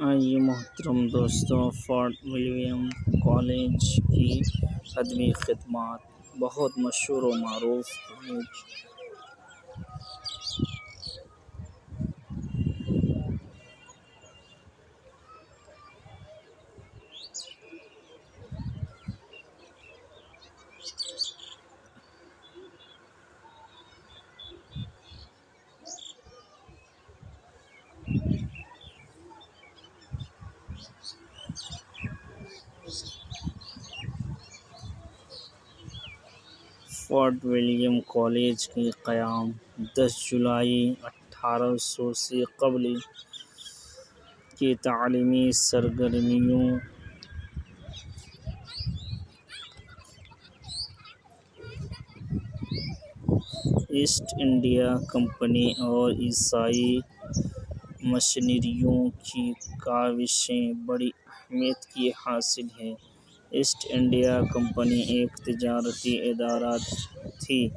آئیے محترم دوستوں، فورٹ ولیم کالج کی ادبی خدمات بہت مشہور و معروف کالج فورٹ ولیم کالج کی قیام 10 جولائی 1800 سے قبل کی تعلیمی سرگرمیوں ایسٹ انڈیا کمپنی اور عیسائی مشنریوں کی کاوشیں بڑی اہمیت کی حامل ہیں۔ ایسٹ انڈیا کمپنی ایک تجارتی ادارہ تھی۔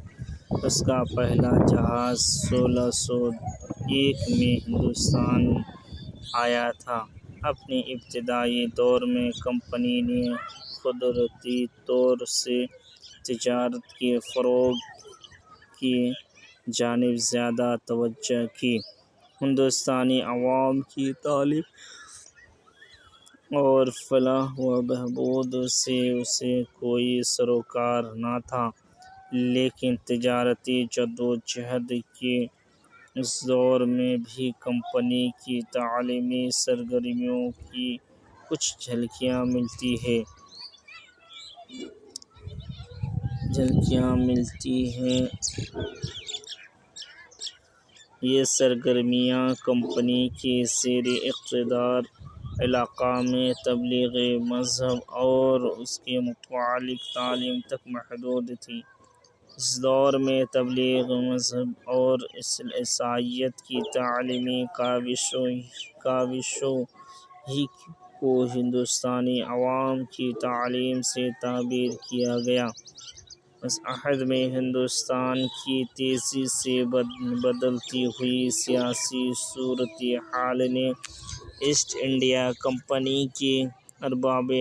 اس کا پہلا جہاز 1601 میں ہندوستان آیا تھا۔ اپنے ابتدائی دور میں کمپنی نے قدرتی طور سے تجارت کے فروغ کی جانب زیادہ توجہ کی۔ ہندوستانی عوام کی تعلیم اور فلاح و بہبود سے اسے کوئی سروکار نہ تھا، لیکن تجارتی جدوجہد کے اس دور میں بھی کمپنی کی تعلیمی سرگرمیوں کی کچھ جھلکیاں ملتی ہیں۔ یہ سرگرمیاں کمپنی کے زیر اقتدار علاقہ میں تبلیغ مذہب اور اس کے متعلق تعلیم تک محدود تھیں۔ اس دور میں تبلیغ مذہب اور عیسائیت کی تعلیمی کاوشوں ہی کو ہندوستانی عوام کی تعلیم سے تعبیر کیا گیا۔ اس عہد میں ہندوستان کی تیزی سے بدلتی ہوئی سیاسی صورتحال نے ایسٹ انڈیا کمپنی کے ارباب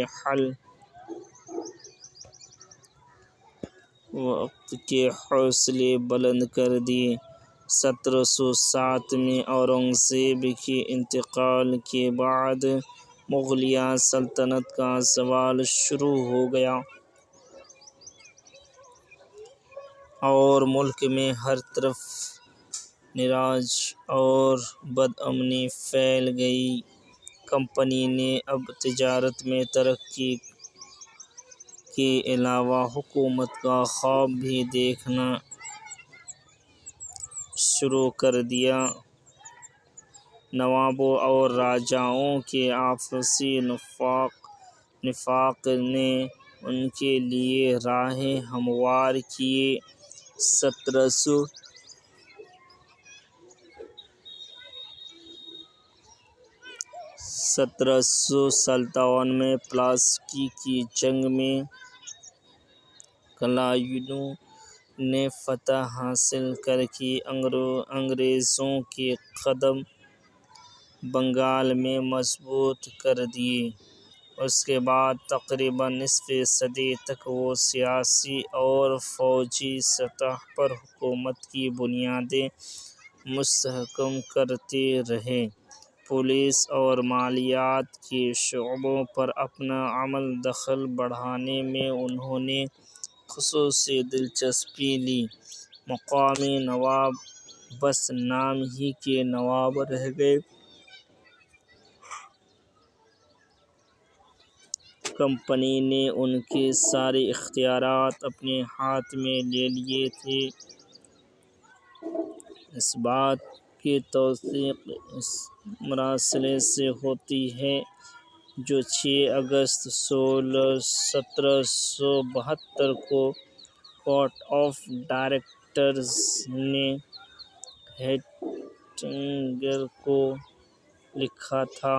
وقت کے حوصلے بلند کر دیے۔ 1707 میں اورنگزیب کے انتقال کے بعد مغلیہ سلطنت کا زوال شروع ہو گیا اور ملک میں ہر طرف نراج اور بدامنی پھیل گئی۔ کمپنی نے اب تجارت میں ترقی کے علاوہ حکومت کا خواب بھی دیکھنا شروع کر دیا۔ نوابوں اور راجاؤں کے آپسی نفاق نے ان کے لیے راہیں ہموار کیں۔ 1757 میں پلاسی کی جنگ میں کلائیو نے فتح حاصل کر کے انگریزوں کے قدم بنگال میں مضبوط کر دیے۔ اس کے بعد تقریباً نصف صدی تک وہ سیاسی اور فوجی سطح پر حکومت کی بنیادیں مستحکم کرتے رہے۔ پولیس اور مالیات کے شعبوں پر اپنا عمل دخل بڑھانے میں انہوں نے خصوصی دلچسپی لی۔ مقامی نواب بس نام ہی کے نواب رہ گئے۔ کمپنی نے ان کے سارے اختیارات اپنے ہاتھ میں لے لیے تھے۔ اس بات کی توثیق اس مراسلے سے ہوتی ہے جو 6 اگست 1772 کو بورڈ آف ڈائریکٹرز نے ہیٹنگر کو لکھا تھا۔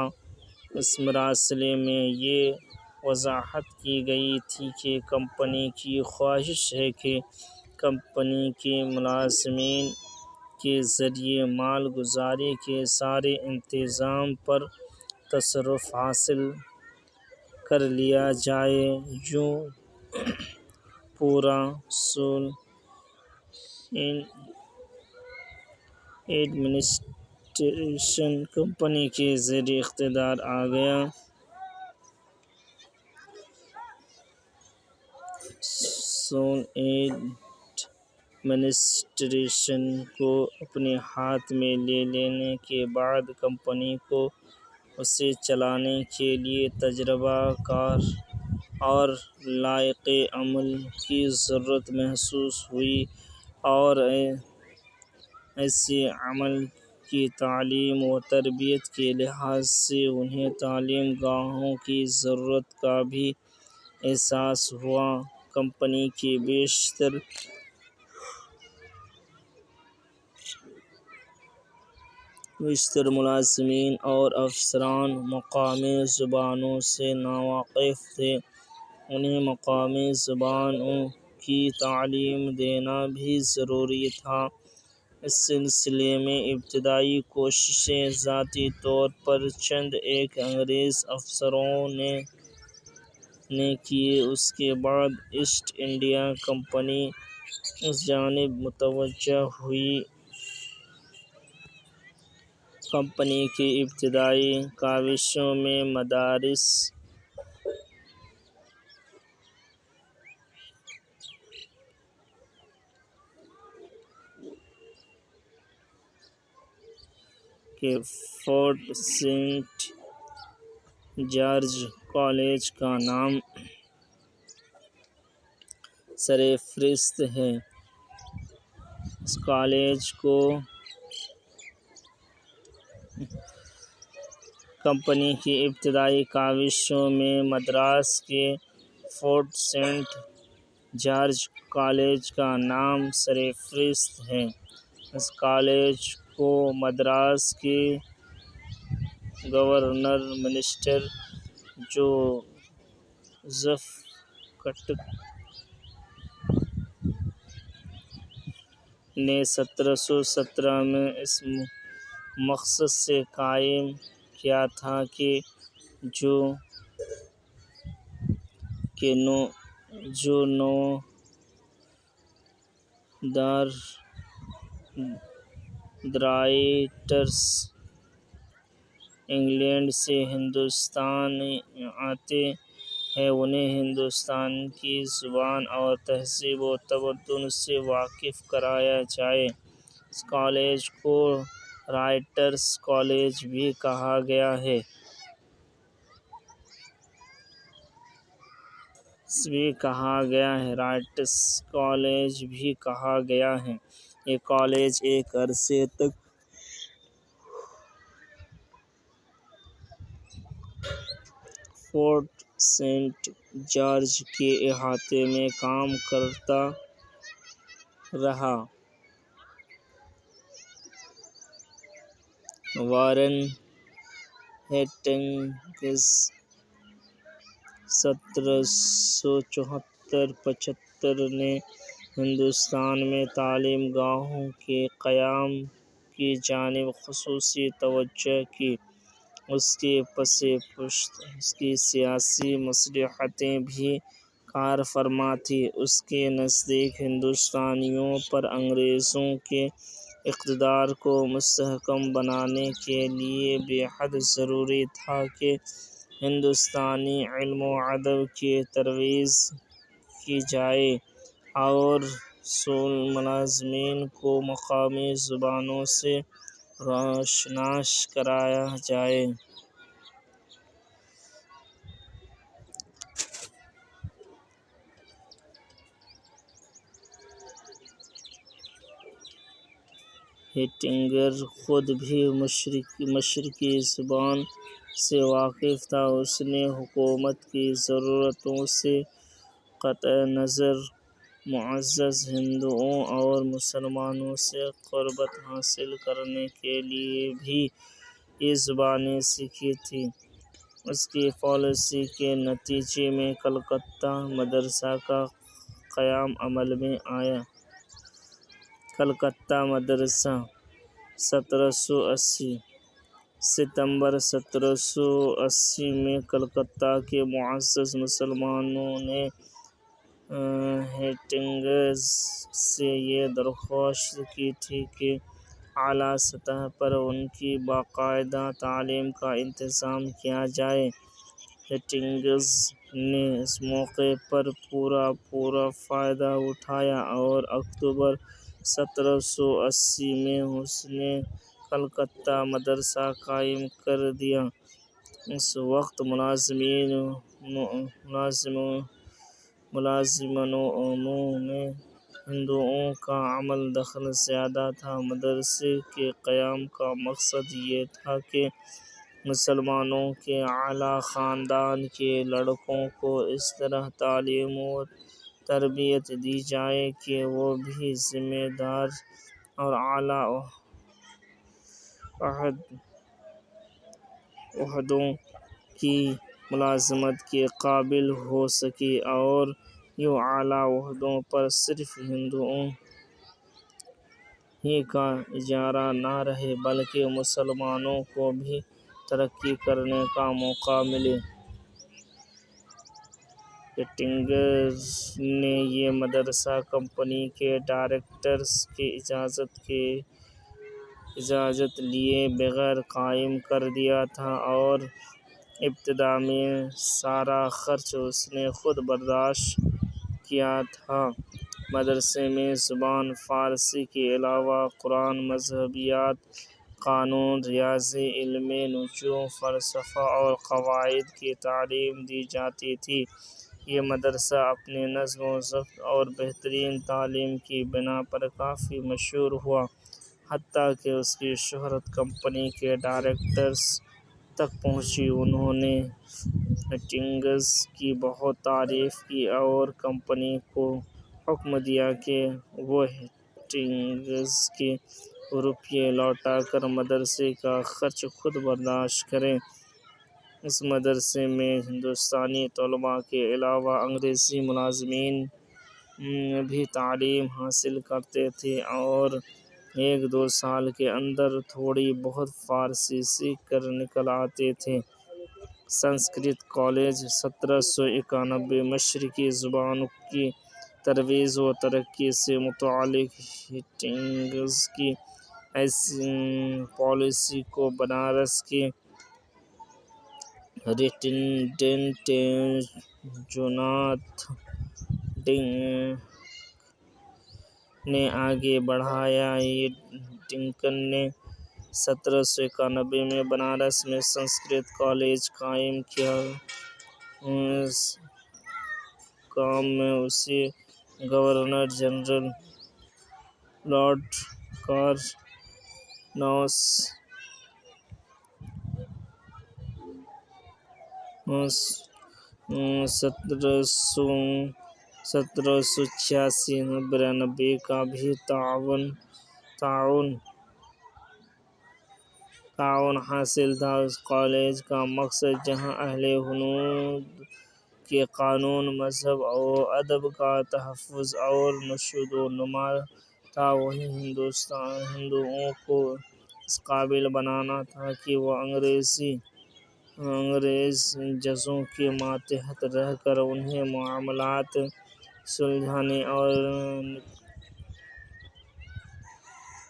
اس مراسلے میں یہ وضاحت کی گئی تھی کہ کمپنی کی خواہش ہے کہ کمپنی کے ملازمین کے ذریعے مال گزاری کے سارے انتظام پر تصرف حاصل کر لیا جائے۔ یوں پورا سول ایڈمنسٹریشن کمپنی کے زیر اختیار آ گیا۔ سول ایڈمنسٹریشن کو اپنے ہاتھ میں لے لینے کے بعد کمپنی کو اسے چلانے کے لیے تجربہ کار اور لائق عمل کی ضرورت محسوس ہوئی اور ایسے عمل کی تعلیم و تربیت کے لحاظ سے انہیں تعلیم گاہوں کی ضرورت کا بھی احساس ہوا۔ کمپنی کے بیشتر ملازمین اور افسران مقامی زبانوں سے ناواقف تھے۔ انہیں مقامی زبانوں کی تعلیم دینا بھی ضروری تھا۔ اس سلسلے میں ابتدائی کوششیں ذاتی طور پر چند ایک انگریز افسروں نے کی۔ اس کے بعد ایسٹ انڈیا کمپنی اس جانب متوجہ ہوئی۔ کمپنی کی ابتدائی کاوشوں میں مدارس کے فورٹ سینٹ جارج کالج کا نام سرفہرست ہے۔ اس کالج کو کمپنی کی ابتدائی کاوشوں میں مدراس کے فورٹ سینٹ جارج کالج کا نام سرفہرست ہے۔ اس کالج کو مدراس کے گورنر مسٹر جوزف کٹک نے 1717 میں اس مقصد سے قائم کیا تھا کہ جو رائٹرز انگلینڈ سے ہندوستان آتے ہیں انہیں ہندوستان کی زبان اور تہذیب و تمدن سے واقف کرایا جائے۔ اس کالج کو رائٹرز کالج بھی کہا گیا ہے۔ یہ کالج ایک عرصے تک فورٹ سینٹ جارج کے احاطے میں کام کرتا رہا۔ وارن ہیسٹنگز 1774-75 نے ہندوستان میں تعلیم گاہوں کے قیام کی جانب خصوصی توجہ کی۔ اس کے پس پشت اس کی سیاسی مصلحتیں بھی کار فرما تھیں۔ اس کے نزدیک ہندوستانیوں پر انگریزوں کے اقتدار کو مستحکم بنانے کے لیے بے حد ضروری تھا کہ ہندوستانی علم و ادب کی ترویج کی جائے اور سول ملازمین کو مقامی زبانوں سے روشناس کرایا جائے۔ ہیسٹنگز خود بھی مشرقی زبان سے واقف تھا۔ اس نے حکومت کی ضرورتوں سے قطع نظر معزز ہندوؤں اور مسلمانوں سے قربت حاصل کرنے کے لیے بھی یہ زبانیں سیکھی تھیں۔ اس کی پالیسی کے نتیجے میں کلکتہ مدرسہ کا قیام عمل میں آیا۔ کلکتہ مدرسہ 1780 ستمبر 1780 میں کلکتہ کے معزز مسلمانوں نے ہیسٹنگز سے یہ درخواست کی تھی کہ اعلیٰ سطح پر ان کی باقاعدہ تعلیم کا انتظام کیا جائے۔ ہیسٹنگز نے اس موقع پر پورا فائدہ اٹھایا اور اکتوبر 1780 میں اس نے کلکتہ مدرسہ قائم کر دیا۔ اس وقت ملازمانوں میں ہندوؤں کا عمل دخل زیادہ تھا۔ مدرسے کے قیام کا مقصد یہ تھا کہ مسلمانوں کے اعلیٰ خاندان کے لڑکوں کو اس طرح تعلیم و تربیت دی جائے کہ وہ بھی ذمہ دار اور اعلیٰ عہدوں کی ملازمت کے قابل ہو سکیں، اور یوں اعلیٰ عہدوں پر صرف ہندوؤں ہی کا اجارہ نہ رہے بلکہ مسلمانوں کو بھی ترقی کرنے کا موقع ملے۔ ہیسٹنگز نے یہ مدرسہ کمپنی کے ڈائریکٹرز کی اجازت لیے بغیر قائم کر دیا تھا، اور ابتدا میں سارا خرچ اس نے خود برداشت کیا تھا۔ مدرسے میں زبان فارسی کے علاوہ قرآن، مذہبیات، قانون، ریاضی، علم نجوم، فلسفہ اور قواعد کی تعلیم دی جاتی تھی۔ یہ مدرسہ اپنے نظم و ضبط اور بہترین تعلیم کی بنا پر کافی مشہور ہوا، حتیٰ کہ اس کی شہرت کمپنی کے ڈائریکٹرز تک پہنچی۔ انہوں نے ہیسٹنگز کی بہت تعریف کی اور کمپنی کو حکم دیا کہ وہ ہیسٹنگز کے روپیے لوٹا کر مدرسے کا خرچ خود برداشت کرے۔ اس مدرسے میں ہندوستانی طلباء کے علاوہ انگریزی ملازمین بھی تعلیم حاصل کرتے تھے اور 1-2 سال کے اندر تھوڑی بہت فارسی سیکھ کر نکل آتے تھے۔ سنسکرت کالج 1791 مشرقی زبانوں کی ترویج و ترقی سے متعلق ہیسٹنگز کی پالیسی کو بنارس کے ریٹینڈنٹ جوناتھ ڈنکن نے آگے بڑھایا۔ ڈنکن نے 1791 میں بنارس میں سنسکرت کالج قائم کیا۔ اس کام میں اسے گورنر جنرل لارڈ کارنوالیس 1786-92 کا بھی تعاون حاصل تھا۔ اس کالج کا مقصد جہاں اہل ہنود کے قانون، مذہب و ادب کا تحفظ اور نشو و نما تھا، وہیں ہندوؤں کو اس قابل بنانا تھا کہ وہ انگریز جزوں کے ماتحت رہ کر انہیں معاملات سلجھانے اور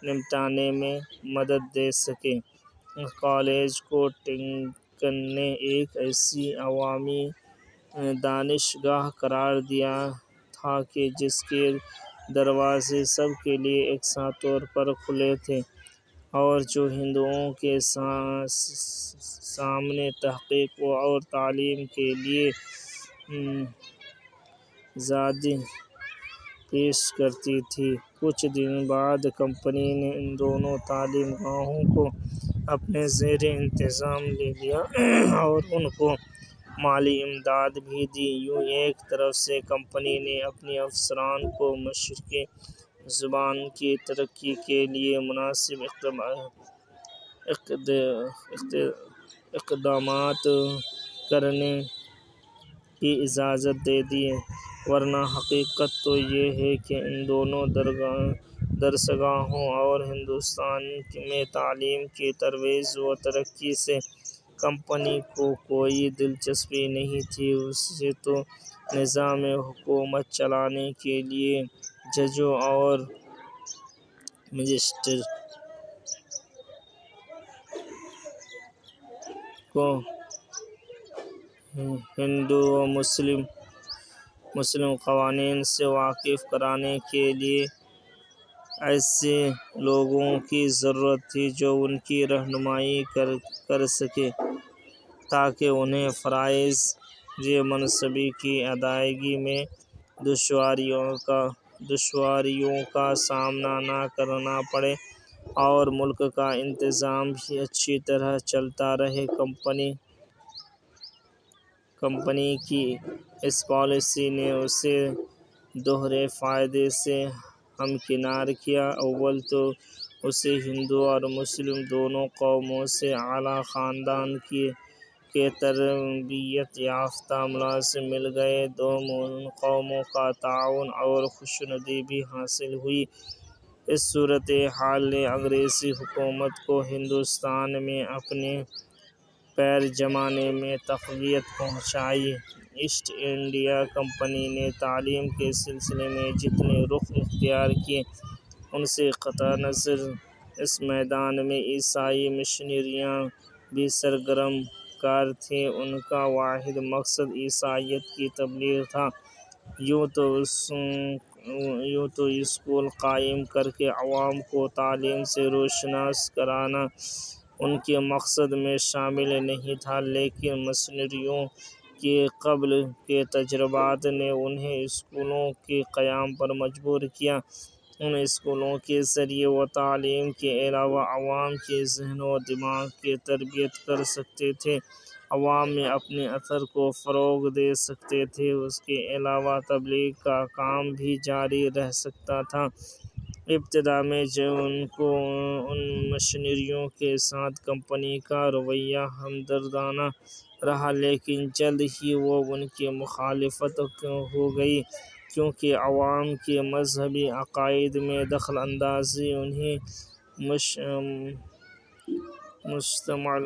نمٹانے میں مدد دے سکیں۔ اس کالج کو ڈنکن نے ایک ایسی عوامی دانشگاہ قرار دیا تھا کہ جس کے دروازے سب کے لیے یکساں طور پر کھلے تھے، اور جو ہندوؤں کے سامنے تحقیق اور تعلیم کے لیے زادِ پیش کرتی تھی۔ کچھ دن بعد کمپنی نے ان دونوں تعلیم گاہوں کو اپنے زیر انتظام لے لیا اور ان کو مالی امداد بھی دی۔ یوں ایک طرف سے کمپنی نے اپنے افسران کو مشرقی زبان کی ترقی کے لیے مناسب اقدامات کرنے کی اجازت دے دی، ورنہ حقیقت تو یہ ہے کہ ان دونوں درسگاہوں اور ہندوستان میں تعلیم کی ترویج و ترقی سے کمپنی کو کوئی دلچسپی نہیں تھی۔ اسے تو نظام حکومت چلانے کے لیے ججوں اور مجسٹریٹ کو ہندو و مسلم قوانین سے واقف کرانے کے لیے ایسے لوگوں کی ضرورت تھی جو ان کی رہنمائی کر سکیں تاکہ انہیں فرائض منصبی کی ادائیگی میں دشواریوں کا سامنا نہ کرنا پڑے اور ملک کا انتظام بھی اچھی طرح چلتا رہے۔ کمپنی کی اس پالیسی نے اسے دوہرے فائدے سے ہمکنار کیا۔ اول تو اسے ہندو اور مسلم دونوں قوموں سے اعلیٰ خاندان کے تربیت یافتہ ملازم مل گئے۔ دوم ان قوموں کا تعاون اور خوشنودی بھی حاصل ہوئی۔ اس صورتحال نے انگریزی حکومت کو ہندوستان میں اپنے پیر جمانے میں تقویت پہنچائی۔ ایسٹ انڈیا کمپنی نے تعلیم کے سلسلے میں جتنے رخ اختیار کیے، ان سے قطع نظر اس میدان میں عیسائی مشنریاں بھی سرگرم کار تھیں۔ ان کا واحد مقصد عیسائیت کی تبلیغ تھا۔ یوں تو اسکول قائم کرکے عوام کو تعلیم سے روشناس کرانا ان کے مقاصد میں شامل نہیں تھا، لیکن مشنریوں کے قبل کے تجربات نے انہیں اسکولوں کے قیام پر مجبور کیا۔ ان اسکولوں کے ذریعے وہ تعلیم کے علاوہ عوام کے ذہن و دماغ کی تربیت کر سکتے تھے، عوام میں اپنے اثر کو فروغ دے سکتے تھے۔ اس کے علاوہ تبلیغ کا کام بھی جاری رہ سکتا تھا۔ ابتدا میں ان مشنریوں کے ساتھ کمپنی کا رویہ ہمدردانہ رہا، لیکن جلد ہی وہ ان کی مخالفت ہو گئی، کیونکہ عوام کے مذہبی عقائد میں دخل اندازی انہیں مشتعل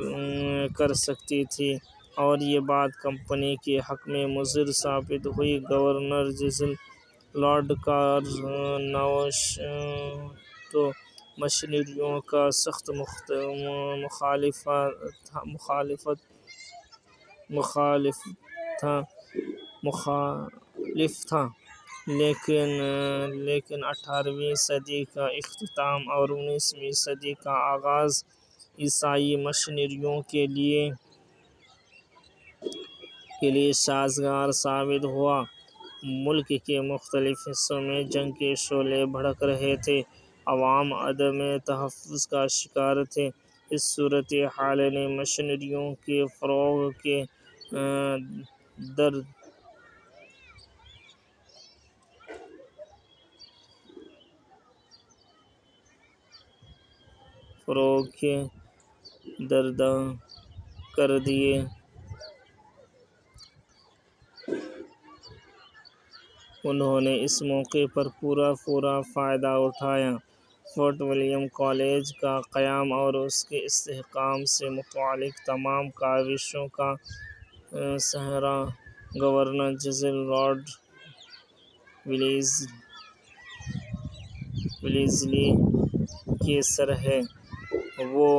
کر سکتی تھی، اور یہ بات کمپنی کے حق میں مضر ثابت ہوئی۔ گورنر جنرل لارڈ کارنوالیس تو مشنریوں کا سخت مخالف تھا، لیکن 18ویں صدی کا اختتام اور 19ویں صدی کا آغاز عیسائی مشنریوں کے لیے سازگار ثابت ہوا۔ ملک کے مختلف حصوں میں جنگ کے شعلے بھڑک رہے تھے، عوام عدم تحفظ کا شکار تھے۔ اس صورتحال نے مشنریوں کے فروغ کے دردا کر دیے۔ انہوں نے اس موقع پر پورا فائدہ اٹھایا۔ فورٹ ولیم کالج کا قیام اور اس کے استحکام سے متعلق تمام کاوشوں کا سہرا گورنر جنرل لارڈ ویلزلی کے سر ہے۔ وہ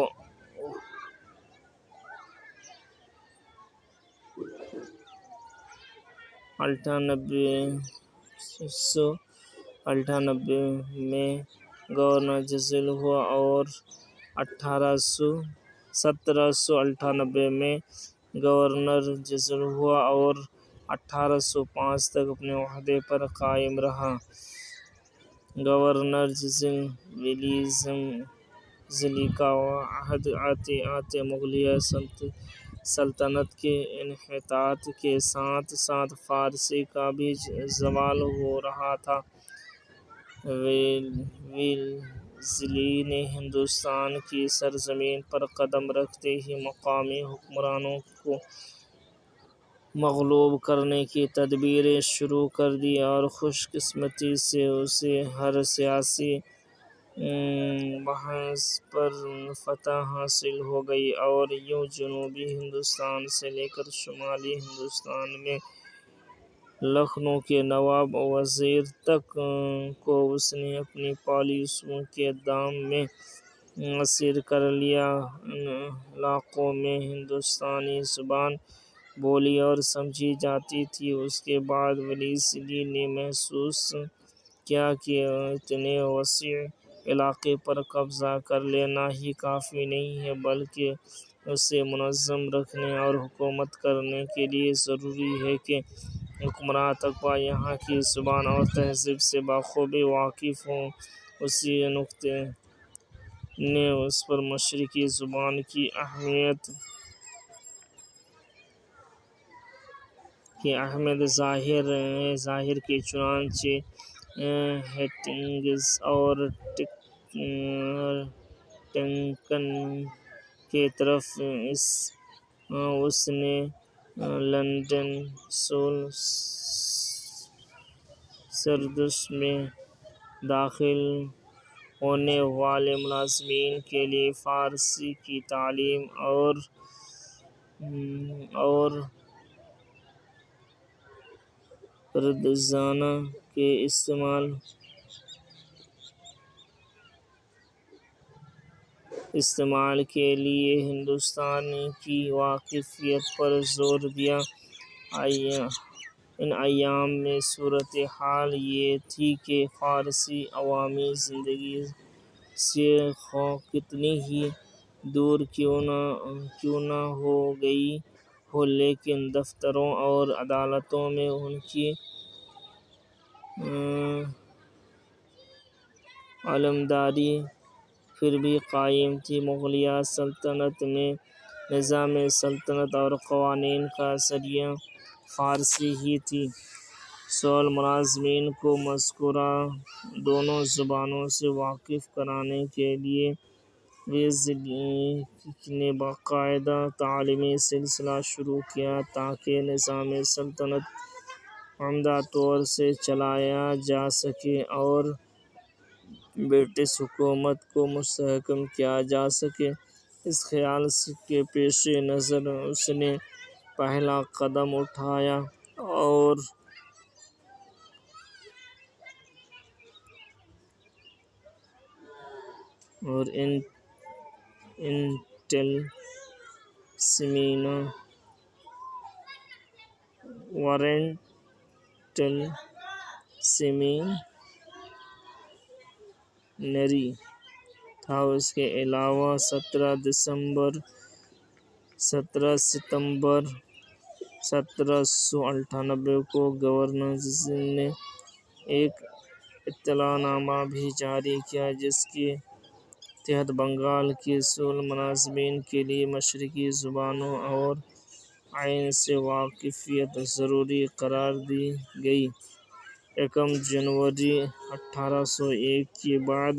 1898 میں گورنر جنرل ہوا اور 1798 میں گورنر جنرل ہوا اور 1805 تک اپنے عہدے پر قائم رہا۔ گورنر جنرل ویلزلی کا عہد آتے آتے مغلیہ سلطنت کے انحطاط کے ساتھ ساتھ فارسی کا بھی زوال ہو رہا تھا۔ ویلزلی نے ہندوستان کی سرزمین پر قدم رکھتے ہی مقامی حکمرانوں کو مغلوب کرنے کی تدبیریں شروع کر دیں اور خوش قسمتی سے اسے ہر سیاسی محاذ پر فتح حاصل ہو گئی اور یوں جنوبی ہندوستان سے لے کر شمالی ہندوستان میں لکھنؤ کے نواب وزیر تک کو اس نے اپنی پالیسیوں کے دام میں اسیر کر لیا۔ ان علاقوں میں ہندوستانی زبان بولی اور سمجھی جاتی تھی۔ اس کے بعد ویلسلی نے محسوس کیا کہ اتنے وسیع علاقے پر قبضہ کر لینا ہی کافی نہیں ہے، بلکہ اسے منظم رکھنے اور حکومت کرنے کے لیے ضروری ہے کہ حکمران طبقہ یہاں کی زبان اور تہذیب سے بخوبی واقف ہو۔ اسی نکتے نے اس پر مشرقی زبان کی اہمیت ظاہر کی، چنانچہ ہیسٹنگز اور ٹنکن کی طرف اس نے لنڈن سول سروس میں داخل ہونے والے ملازمین کے لیے فارسی کی تعلیم اور پردازانہ کے استعمال کے لیے ہندوستانی کی واقفیت پر زور دیا۔ ان ایام میں صورتحال یہ تھی کہ فارسی عوامی زندگی سے خواہ کتنی ہی دور کیوں نہ ہو گئی ہو، لیکن دفتروں اور عدالتوں میں ان کی علمبرداری پھر بھی قائم تھی۔ مغلیہ سلطنت میں نظام سلطنت اور قوانین کا ذریعہ فارسی ہی تھی۔ سول ملازمین کو مذکورہ دونوں زبانوں سے واقف کرانے کے لیے ویلسلی نے باقاعدہ تعلیمی سلسلہ شروع کیا تاکہ نظام سلطنت عمدہ طور سے چلایا جا سکے اور برٹش حکومت کو مستحکم کیا جا سکے۔ اس خیال کے پیش نظر اس نے پہلا قدم اٹھایا اور وارنٹل سیمینری تھا۔ اس کے علاوہ 17 ستمبر 1798 کو گورنر نے ایک اطلاع نامہ بھی جاری کیا جس کے تحت بنگال کے سول ملازمین کے لیے مشرقی زبانوں اور آئین سے واقفیت ضروری قرار دی گئی۔ 1 جنوری 1801 کے بعد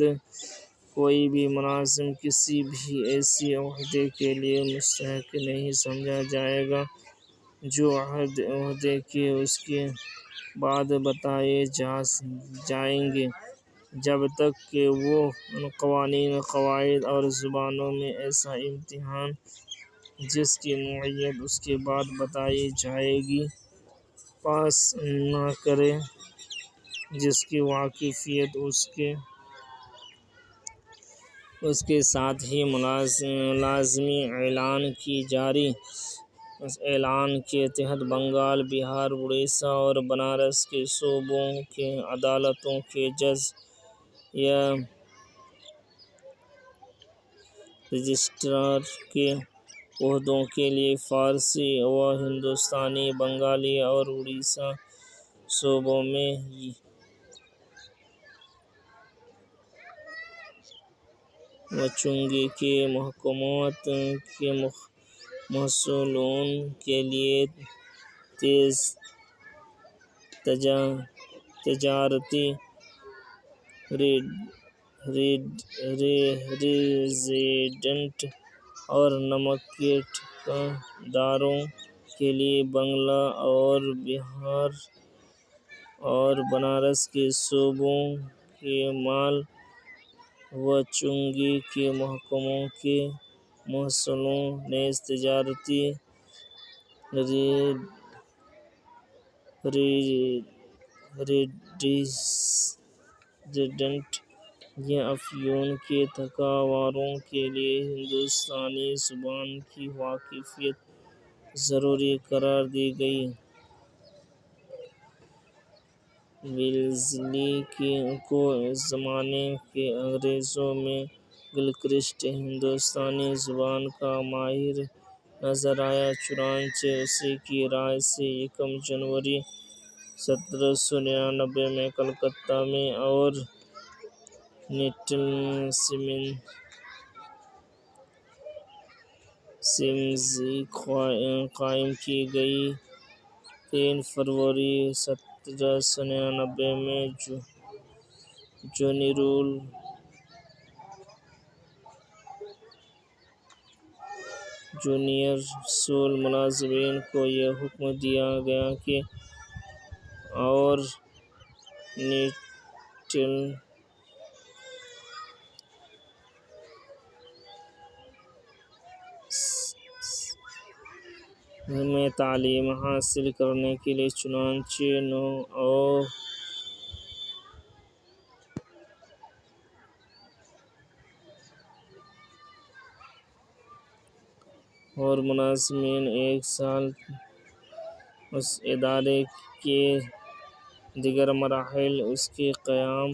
کوئی بھی ملازم کسی بھی ایسے عہدے کے لیے مستحق نہیں سمجھا جائے گا جو عہدے کے اس کے بعد بتائے جائیں گے، جب تک کہ وہ ان قوانین، قواعد اور زبانوں میں ایسا امتحان جس کی نوعیت اس کے بعد بتائی جائے گی پاس نہ کرے، جس کی واقفیت اس کے ساتھ ہی لازمی اعلان کی جائے۔ اس اعلان کے تحت بنگال، بہار، اڑیسہ اور بنارس کے صوبوں کی عدالتوں کے جج یا رجسٹرار کے عہدوں کے لیے فارسی و ہندوستانی، بنگالی اور اڑیسہ صوبوں میں وچونگی کے محکمات کے محصلوں کے لیے تیز تجارتی ریزیڈنٹ اور نمک کے ٹھیکیداروں کے لیے بنگال اور بہار اور بنارس کے صوبوں کے مال و چنگی کے محکموں کے محصلوں نیز تجارتی ریزیڈنٹ یا افیون کے تھکاواروں کے لیے ہندوستانی زبان کی واقفیت ضروری قرار دی گئی۔ ویلزلی کو اس زمانے کے انگریزوں میں گلکرسٹ ہندوستانی زبان کا ماہر نظر آیا، چنانچہ اسی کی رائے سے یکم جنوری 1799 میں کلکتہ میں اور لٹل سیمزی قائم کی گئی۔ 3 فروری 1799 میں جونیئر اسکول ملازمین کو یہ حکم دیا گیا کہ اور لٹل میں تعلیم حاصل کرنے کے لیے چنانچہ 9 اور ملازمین 1 سال اس ادارے کے دیگر مراحل اس کے قیام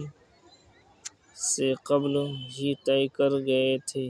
سے قبل ہی طے کر گئے تھے۔